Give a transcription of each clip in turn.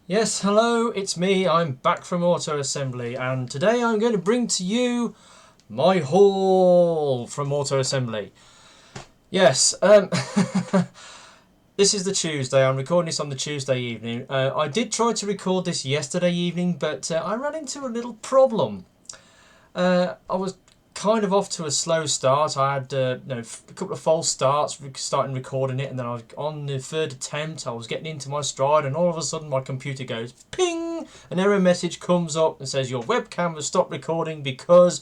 Yes, hello, it's me. I'm back from Auto Assembly, and today I'm going to bring to you my haul from Auto Assembly. Yes, this is the Tuesday. I'm recording this on the Tuesday evening. I did try to record this yesterday evening, but I ran into a little problem. I was kind of off to a slow start. I had a couple of false starts starting recording it, and then I was on the third attempt. I was getting into my stride, and all of a sudden my computer goes ping, an error message comes up and says your webcam has stopped recording because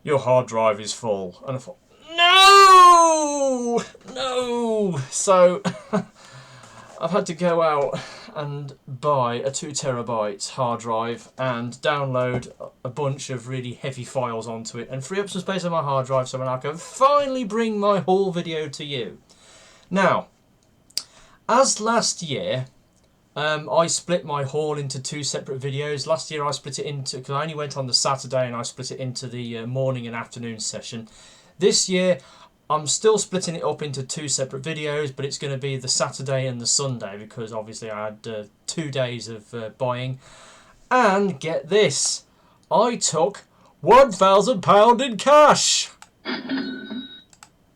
your hard drive is full. And I thought, no. So I've had to go out and buy a 2 terabyte hard drive and download a bunch of really heavy files onto it and free up some space on my hard drive so I can finally bring my haul video to you. Now, as last year, I split my haul into 2 separate videos. Last year I split it into, because I only went on the Saturday, and I split it into the morning and afternoon session. This year I'm still splitting it up into 2 separate videos, but it's going to be the Saturday and the Sunday because obviously I had 2 days of buying. And get this, I took £1,000 in cash.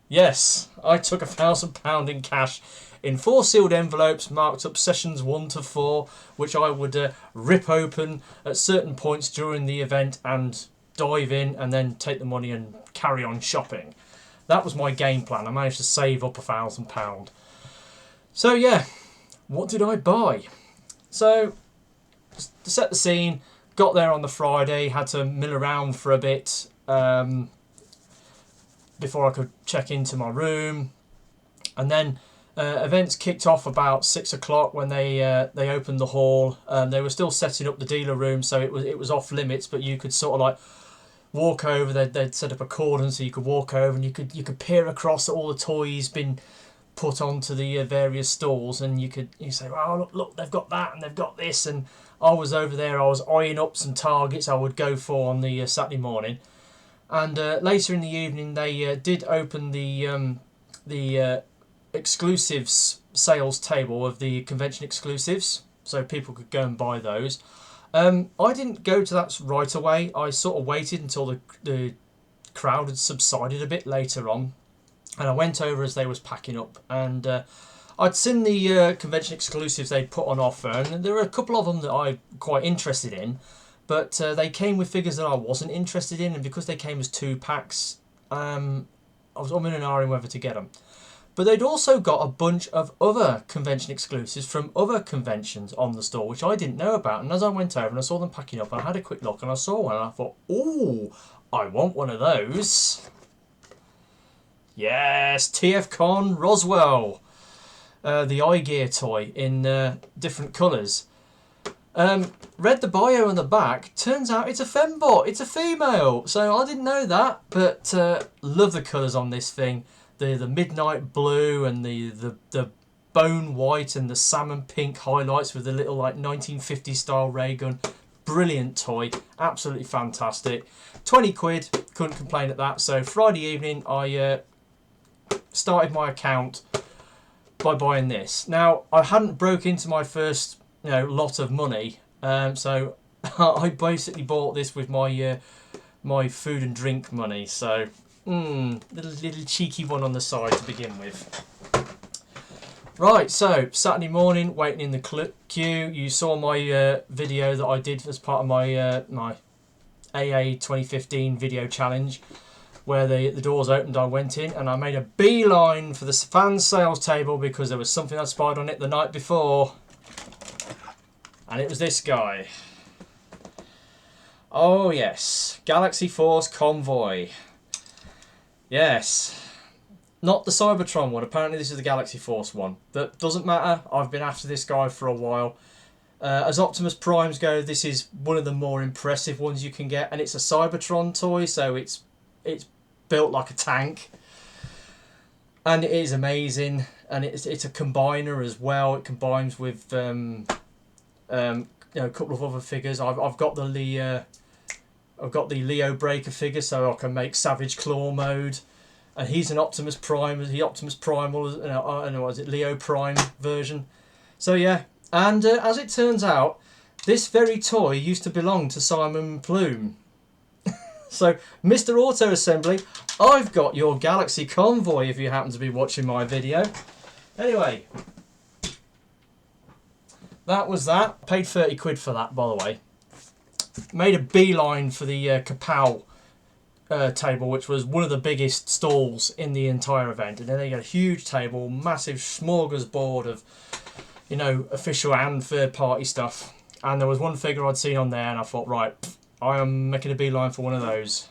Yes, I took £1,000 in cash in 4 sealed envelopes marked up sessions 1 to 4, which I would rip open at certain points during the event and dive in and then take the money and carry on shopping. That was my game plan. I managed to save up £1,000. So yeah, what did I buy? So, to set the scene, got there on the Friday, had to mill around for a bit before I could check into my room. And then events kicked off about 6 o'clock when they opened the hall. They were still setting up the dealer room, so it was off limits, but you could sort of like walk over. They'd set up a cordon so you could walk over and you could peer across at all the toys been put onto the various stalls, and you say, well, look, they've got that and they've got this. And I was over there, I was eyeing up some targets I would go for on the Saturday morning. And later in the evening they did open the exclusives sales table of the convention exclusives, so people could go and buy those. I didn't go to that right away. I sort of waited until the crowd had subsided a bit later on, and I went over as they was packing up, and I'd seen the convention exclusives they'd put on offer, and there were a couple of them that I'm quite interested in, but they came with figures that I wasn't interested in, and because they came as 2 packs, I was umming and ahhing whether to get them. But they'd also got a bunch of other convention exclusives from other conventions on the store, which I didn't know about. And as I went over and I saw them packing up, and I had a quick look and I saw one and I thought, ooh, I want one of those. Yes, TFCon Roswell. The IGear toy in different colours. Read the bio on the back. Turns out it's a fembot. It's a female. So I didn't know that, but love the colours on this thing. The midnight blue and the bone white and the salmon pink highlights with the little like 1950s style ray gun. Brilliant toy, absolutely fantastic. 20 quid, couldn't complain at that. So Friday evening I started my account by buying this. Now I hadn't broke into my first lot of money, so I basically bought this with my my food and drink money. So little cheeky one on the side to begin with. Right, so Saturday morning, waiting in the queue. You saw my video that I did as part of my my AA 2015 video challenge, where the doors opened. I went in and I made a beeline for the fan sales table because there was something I spied on it the night before, and it was this guy. Oh yes, Galaxy Force Convoy. Yes, not the Cybertron one. Apparently this is the Galaxy Force one. That doesn't matter. I've been after this guy for a while. As Optimus Primes go, this is one of the more impressive ones you can get, and it's a Cybertron toy, so it's built like a tank, and it is amazing. And it's a combiner as well. It combines with a couple of other figures. I've got the Leo Breaker figure, so I can make Savage Claw mode, and he's an Optimus Prime. The Optimus Primal, I don't know, is it Leo Prime version? So yeah, And as it turns out, this very toy used to belong to Simon Plume. So, Mr. Auto Assembly, I've got your Galaxy Convoy if you happen to be watching my video. Anyway, that was that. Paid 30 quid for that, by the way. Made a beeline for the Kapow table, which was one of the biggest stalls in the entire event. And then they got a huge table, massive smorgasbord of, you know, official and third-party stuff. And there was one figure I'd seen on there, and I thought, right, I am making a beeline for one of those.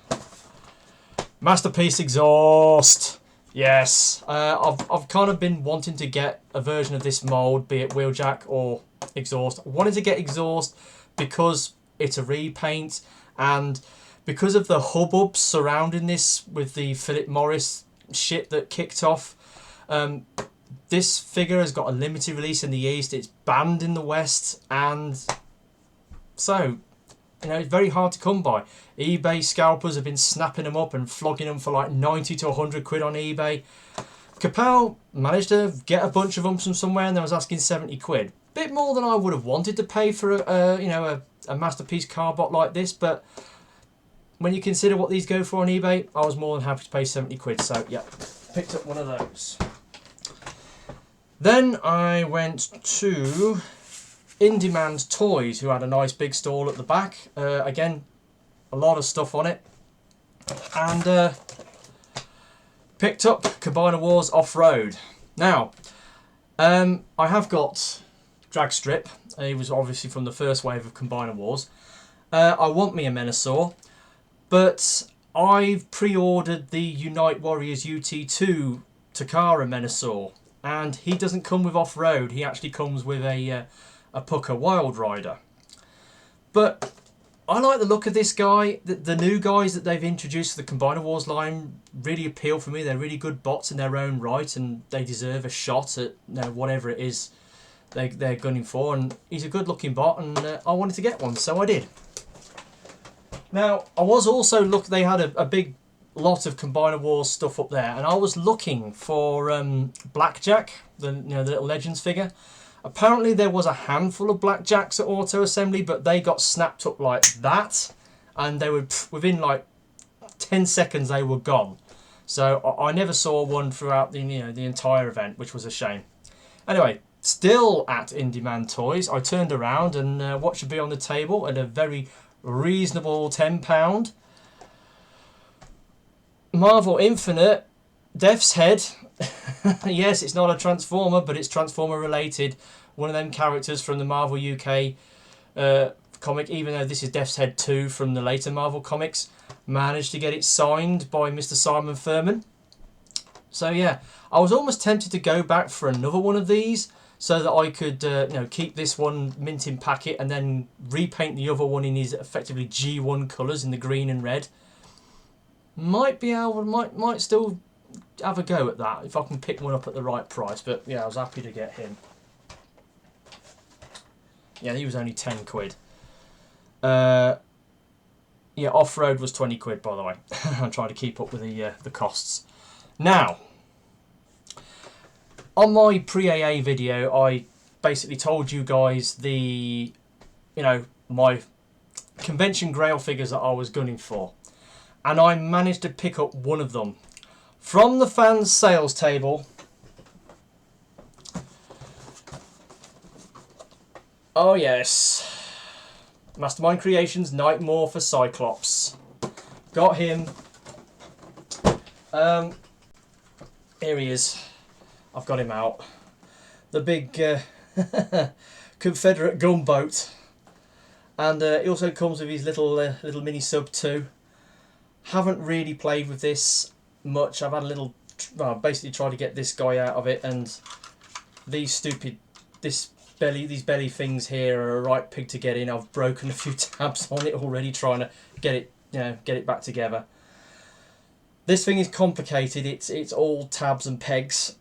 Masterpiece exhaust. Yes, I've kind of been wanting to get a version of this mould, be it wheeljack or exhaust. I wanted to get exhaust because it's a repaint, and because of the hubbub surrounding this with the Philip Morris shit that kicked off. This figure has got a limited release in the East, it's banned in the West, and so, you know, it's very hard to come by. eBay scalpers have been snapping them up and flogging them for like 90 to 100 quid on eBay. Kapow managed to get a bunch of them from somewhere, and I was asking 70 quid. Bit more than I would have wanted to pay for a Masterpiece carbot like this, but when you consider what these go for on eBay, I was more than happy to pay 70 quid. So yeah, picked up one of those. Then I went to In Demand Toys, who had a nice big stall at the back. Again, a lot of stuff on it. And picked up Combiner Wars Offroad. Now, I have got Dragstrip. He was obviously from the first wave of Combiner Wars. I want me a Menasor, but I've pre-ordered the Unite Warriors UT2 Takara Menasor. And he doesn't come with off-road, he actually comes with a Pucker Wild Rider. But I like the look of this guy. The new guys that they've introduced to the Combiner Wars line really appeal for me. They're really good bots in their own right, and they deserve a shot at, you know, whatever it is they're gunning for. And he's a good looking bot, and I wanted to get one, so I did. Now, I was also looking, they had a big lot of Combiner Wars stuff up there, and I was looking for Blackjack, the little Legends figure. Apparently there was a handful of Blackjacks at Auto Assembly, but they got snapped up like that, and they were within like 10 seconds they were gone. So I never saw one throughout the entire event, which was a shame. Anyway, still at In Demand Toys, I turned around and what should be on the table at a very reasonable £10. Marvel Infinite, Death's Head. Yes, it's not a Transformer, but it's Transformer related. One of them characters from the Marvel UK comic, even though this is Death's Head 2 from the later Marvel comics. Managed to get it signed by Mr. Simon Furman. So yeah, I was almost tempted to go back for another one of these so that I could keep this one mint in packet and then repaint the other one in his effectively G1 colours in the green and red. Might still have a go at that if I can pick one up at the right price, but yeah, I was happy to get him. Yeah, he was only 10 quid. Yeah, Offroad was 20 quid, by the way. I'm trying to keep up with the costs. Now, on my pre-AA video, I basically told you guys my convention grail figures that I was gunning for. And I managed to pick up one of them from the fans sales table. Oh yes, Mastermind Creations Night Morpher Cyclops. Got him. Here he is. I've got him out. The big Confederate gunboat, and he also comes with his little mini sub too. Haven't really played with this much. I've had basically tried to get this guy out of it, and these belly things here are a right pig to get in. I've broken a few tabs on it already trying to get it back together. This thing is complicated. It's all tabs and pegs.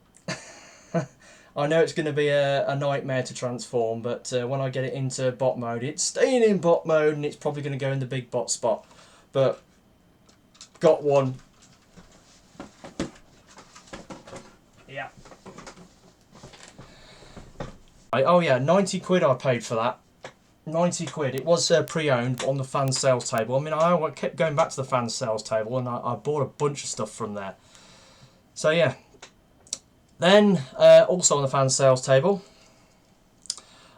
I know it's going to be a nightmare to transform, but when I get it into bot mode, it's staying in bot mode, and it's probably going to go in the big bot spot. But got one. Yeah. Oh yeah, 90 quid I paid for that. 90 quid. It was pre-owned on the fan sales table. I mean, I kept going back to the fan sales table and I bought a bunch of stuff from there. So yeah. Then, also on the fan sales table,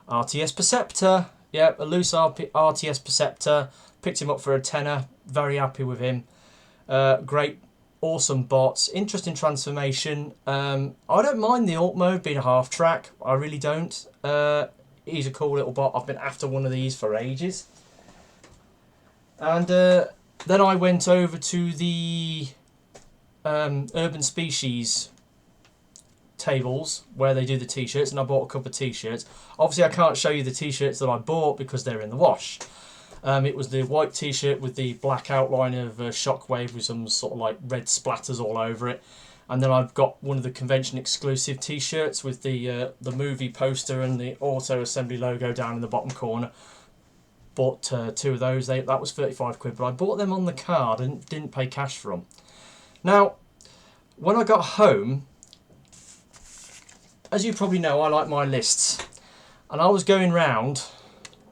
RTS Perceptor. Yep, a loose RTS Perceptor. Picked him up for a tenner. Very happy with him. Great, awesome bots. Interesting transformation. I don't mind the alt mode being a half track. I really don't. He's a cool little bot. I've been after one of these for ages. And then I went over to the Urban Species tables where they do the t-shirts, and I bought a couple of t-shirts. Obviously I can't show you the t-shirts that I bought because they're in the wash. It was the white t-shirt with the black outline of Shockwave with some sort of like red splatters all over it. And then I've got one of the convention exclusive t-shirts with the movie poster and the auto assembly logo down in the bottom corner. Bought two of those. That was 35 quid, but I bought them on the card and didn't pay cash for them. Now, when I got home, as you probably know, I like my lists. And I was going round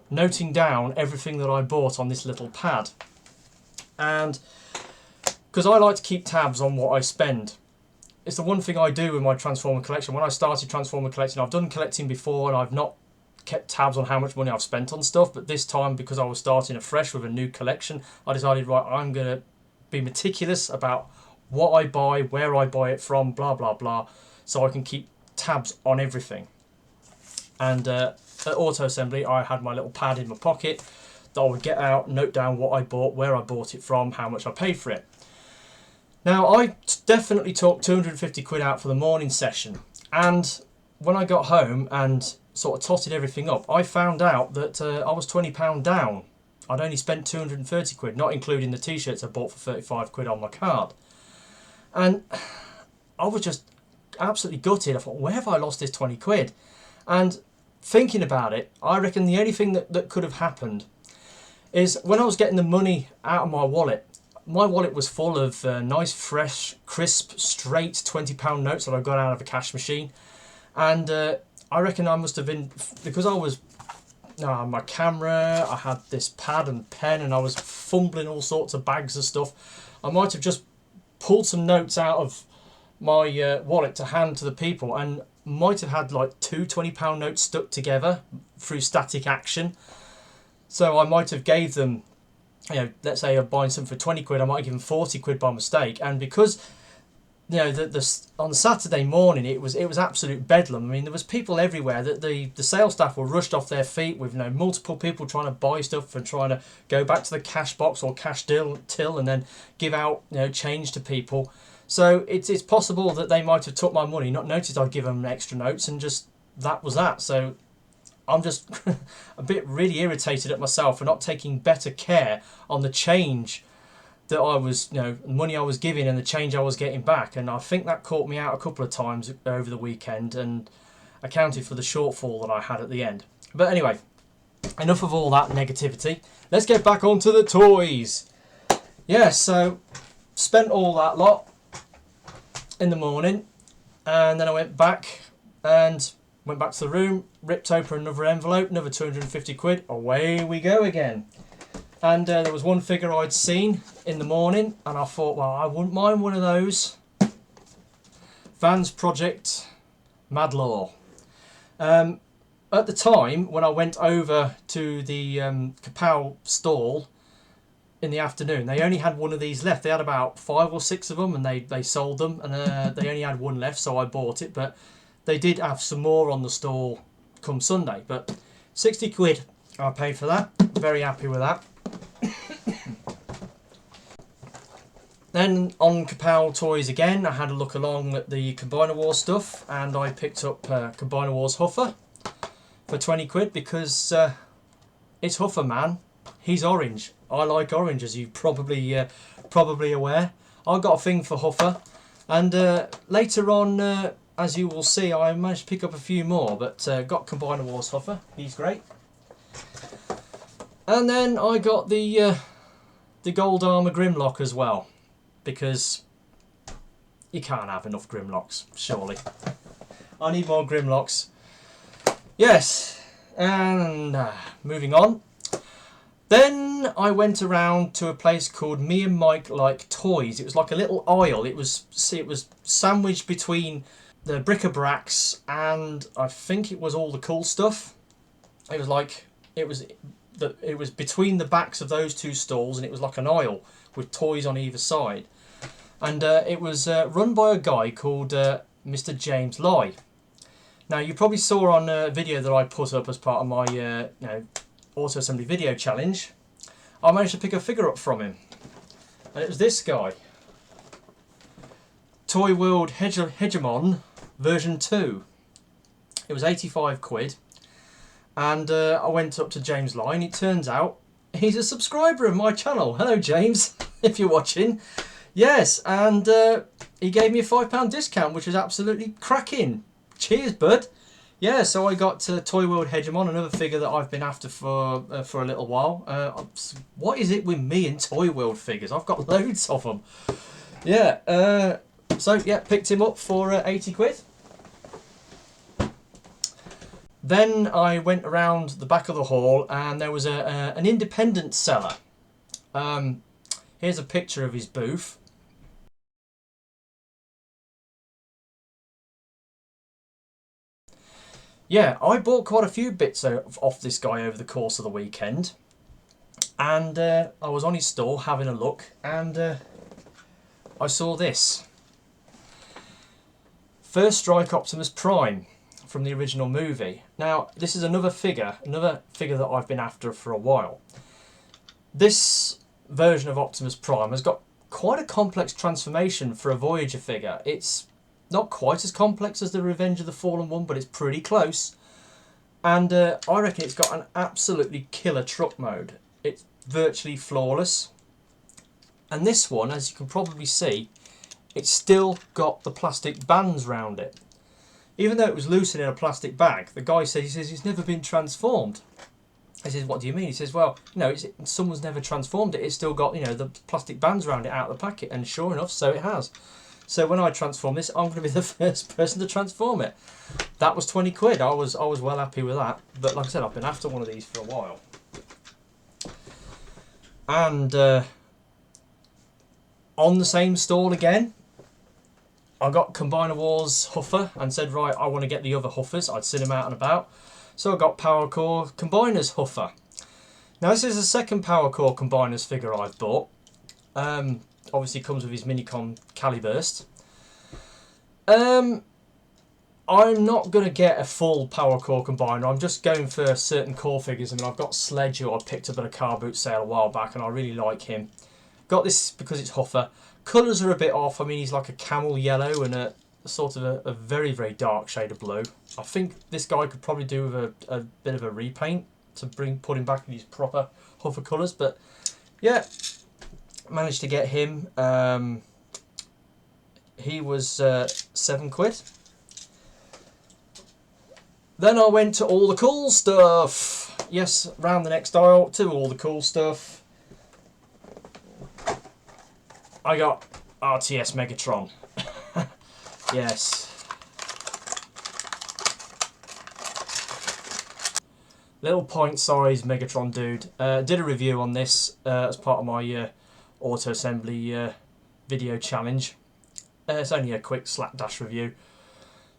noting down everything that I bought on this little pad. And because I like to keep tabs on what I spend. It's the one thing I do with my Transformer collection. When I started Transformer collecting, I've done collecting before and I've not kept tabs on how much money I've spent on stuff. But this time, because I was starting afresh with a new collection, I decided, right, I'm going to be meticulous about what I buy, where I buy it from, blah, blah, blah, so I can keep tabs on everything. And at Auto Assembly, I had my little pad in my pocket that I would get out, note down what I bought, where I bought it from, how much I paid for it. Now, I definitely took 250 quid out for the morning session. And when I got home and sort of totted everything up, I found out that I was £20 down. I'd only spent 230 quid, not including the t-shirts I bought for 35 quid on my card. And I was just absolutely gutted. I thought, where have I lost this 20 quid? And thinking about it, I reckon the only thing that could have happened is when I was getting the money out of my wallet was full of nice, fresh, crisp, straight £20 notes that I got out of a cash machine. And I reckon I must have been, because I was, my camera, I had this pad and pen, and I was fumbling all sorts of bags of stuff. I might have just pulled some notes out of my wallet to hand to the people, and might have had like two £20 notes stuck together through static action. So I might have gave them, you know, let's say I'm buying something for 20 quid, I might have given 40 quid by mistake. And because, you know, on Saturday morning it was absolute bedlam. I mean, there was people everywhere. That the sales staff were rushed off their feet with, you know, multiple people trying to buy stuff and trying to go back to the cash box or cash till and then give out, you know, change to people. So it's possible that they might have took my money, not noticed I'd give them extra notes, and just that was that. So I'm just a bit really irritated at myself for not taking better care on the change that I was, you know, the money I was giving and the change I was getting back. And I think that caught me out a couple of times over the weekend and accounted for the shortfall that I had at the end. But anyway, enough of all that negativity. Let's get back onto the toys. Yeah, so spent all that lot in the morning, and then I went back to the room, ripped open another envelope, another 250 quid, away we go again. And there was one figure I'd seen in the morning, and I thought, well, I wouldn't mind one of those. Vans Project M.A.D.L.A.W. At the time, when I went over to the Kapow stall in the afternoon, they only had one of these left. They had about 5 or 6 of them, and they sold them, and they only had one left, so I bought it. But they did have some more on the stall come Sunday. But 60 quid I paid for that. Very happy with that. Then on Kapow Toys again, I had a look along at the Combiner Wars stuff, and I picked up Combiner Wars Huffer for 20 quid because it's Huffer, man. He's orange. I like orange, as you probably aware. I got a thing for Huffer, and later on, as you will see, I managed to pick up a few more, but got Combiner Wars Huffer. He's great. And then I got the gold armor Grimlock as well, because you can't have enough Grimlocks, surely. I need more Grimlocks. Yes, and moving on. Then I went around to a place called Me and Mike Like Toys. It was like a little aisle. It was sandwiched between the bric-a-bracs and I think it was all the cool stuff. It was like it was between the backs of those two stalls, and it was like an aisle with toys on either side. And it was run by a guy called Mr. James Lai. Now you probably saw on a video that I put up as part of my auto assembly video challenge, I managed to pick a figure up from him, and it was this guy, Toy World Hegemon version 2. It was 85 quid, and I went up to James Line. It turns out he's a subscriber of my channel. Hello James, if you're watching. Yes, and he gave me a £5 discount, which was absolutely cracking. Cheers, bud. Yeah, so I got Toy World Hegemon, another figure that I've been after for a little while. What is it with me and Toy World figures? I've got loads of them. Yeah, so yeah, picked him up for 80 quid. Then I went around the back of the hall, and there was an independent seller. Here's a picture of his booth. Yeah, I bought quite a few bits off this guy over the course of the weekend, and I was on his store having a look, and I saw this. First Strike Optimus Prime from the original movie. Now, this is another figure that I've been after for a while. This version of Optimus Prime has got quite a complex transformation for a Voyager figure. It's not quite as complex as the Revenge of the Fallen one, but it's pretty close. And I reckon it's got an absolutely killer truck mode. It's virtually flawless. And this one, as you can probably see, it's still got the plastic bands round it. Even though it was loose in a plastic bag, the guy says it's never been transformed. I says, what do you mean? He says, well, someone's never transformed it. It's still got, the plastic bands around it out of the packet. And sure enough, so it has. So when I transform this, I'm going to be the first person to transform it. That was 20 quid. I was well happy with that. But like I said, I've been after one of these for a while. And on the same stall again, I got Combiner Wars Huffer and said, right, I want to get the other Huffers. I'd seen him out and about. So I got Power Core Combiners Huffer. Now this is the second Power Core Combiners figure I've bought. Obviously comes with his Minicon Caliburst. I'm not going to get a full Power Core Combiner. I'm just going for certain core figures. I mean, I've got Sledge, who I picked up at a car boot sale a while back, and I really like him. Got this because it's Huffer. Colours are a bit off. I mean, he's like a camel yellow and a sort of a very, very dark shade of blue. I think this guy could probably do with a bit of a repaint to put him back in his proper Huffer colours. But yeah, managed to get him. He was 7 quid. Then I went to all the cool stuff. Yes, round the next aisle to all the cool stuff. I got RTS Megatron. Yes. Little point-sized Megatron dude. Did a review on this as part of my auto assembly video challenge. It's only a quick slapdash review,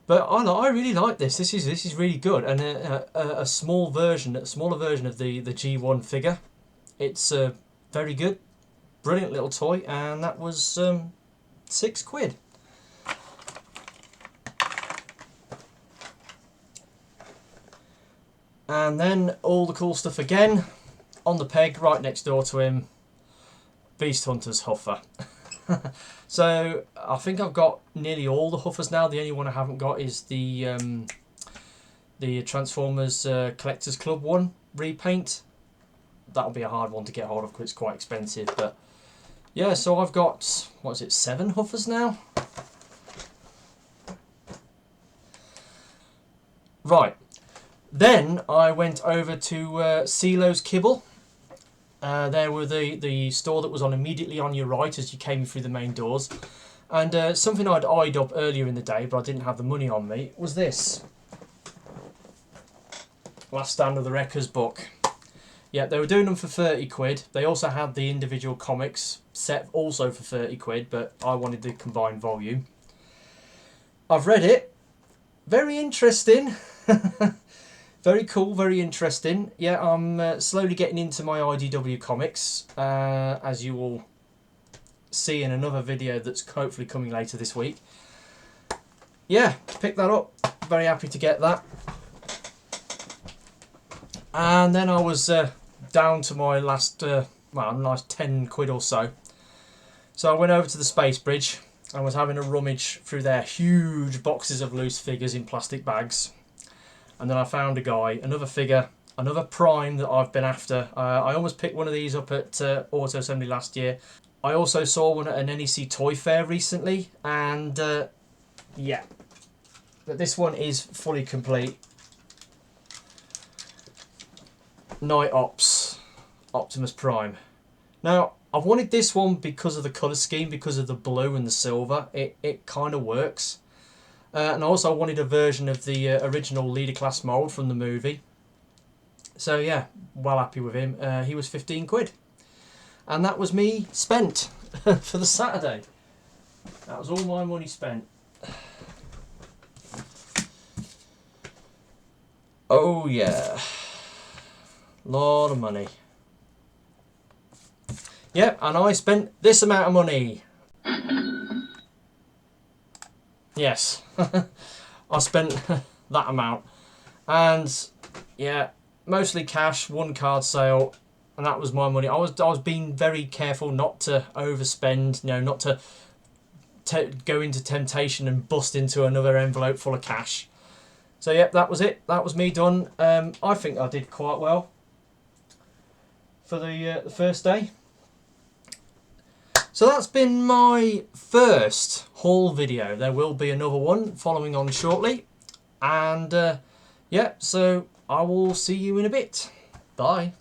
but I really like this. This is really good, and a smaller version of the G1 figure. It's very good, brilliant little toy, and that was 6 quid. And then all the cool stuff again on the peg right next door to him. Beast Hunters Huffer. So I think I've got nearly all the Huffers now. The only one I haven't got is the Transformers Collectors Club one repaint. That'll be a hard one to get hold of because it's quite expensive. But yeah, so I've got, what is it, 7 Huffers now? Right. Then I went over to CeeLo's Kibble. There were the store that was immediately on your right as you came through the main doors. And something I'd eyed up earlier in the day, but I didn't have the money on me, was this. Last Stand of the Wreckers book. Yeah, they were doing them for 30 quid. They also had the individual comics set also for 30 quid, but I wanted the combined volume. I've read it. Very interesting. Very cool, very interesting. Yeah, I'm slowly getting into my IDW comics, as you will see in another video that's hopefully coming later this week. Yeah, picked that up. Very happy to get that. And then I was down to my last, nice 10 quid or so. So I went over to the Space Bridge and was having a rummage through their huge boxes of loose figures in plastic bags. And then I found a guy, another figure, another Prime that I've been after. I almost picked one of these up at Auto Assembly last year. I also saw one at an NEC Toy Fair recently, and yeah, but this one is fully complete. Night Ops, Optimus Prime. Now, I've wanted this one because of the colour scheme, because of the blue and the silver. It kind of works. And I also wanted a version of the original leader class mould from the movie. So yeah, well happy with him. He was 15 quid. And that was me spent for the Saturday. That was all my money spent. Oh yeah. Lot of money. Yep, and I spent this amount of money. Yes, I spent that amount, and yeah, mostly cash, one card sale, and that was my money. I was being very careful not to overspend, you know, not to go into temptation and bust into another envelope full of cash. So yep, that was it. That was me done. I think I did quite well for the first day. So that's been my first haul video. There will be another one following on shortly. And yeah, so I will see you in a bit. Bye.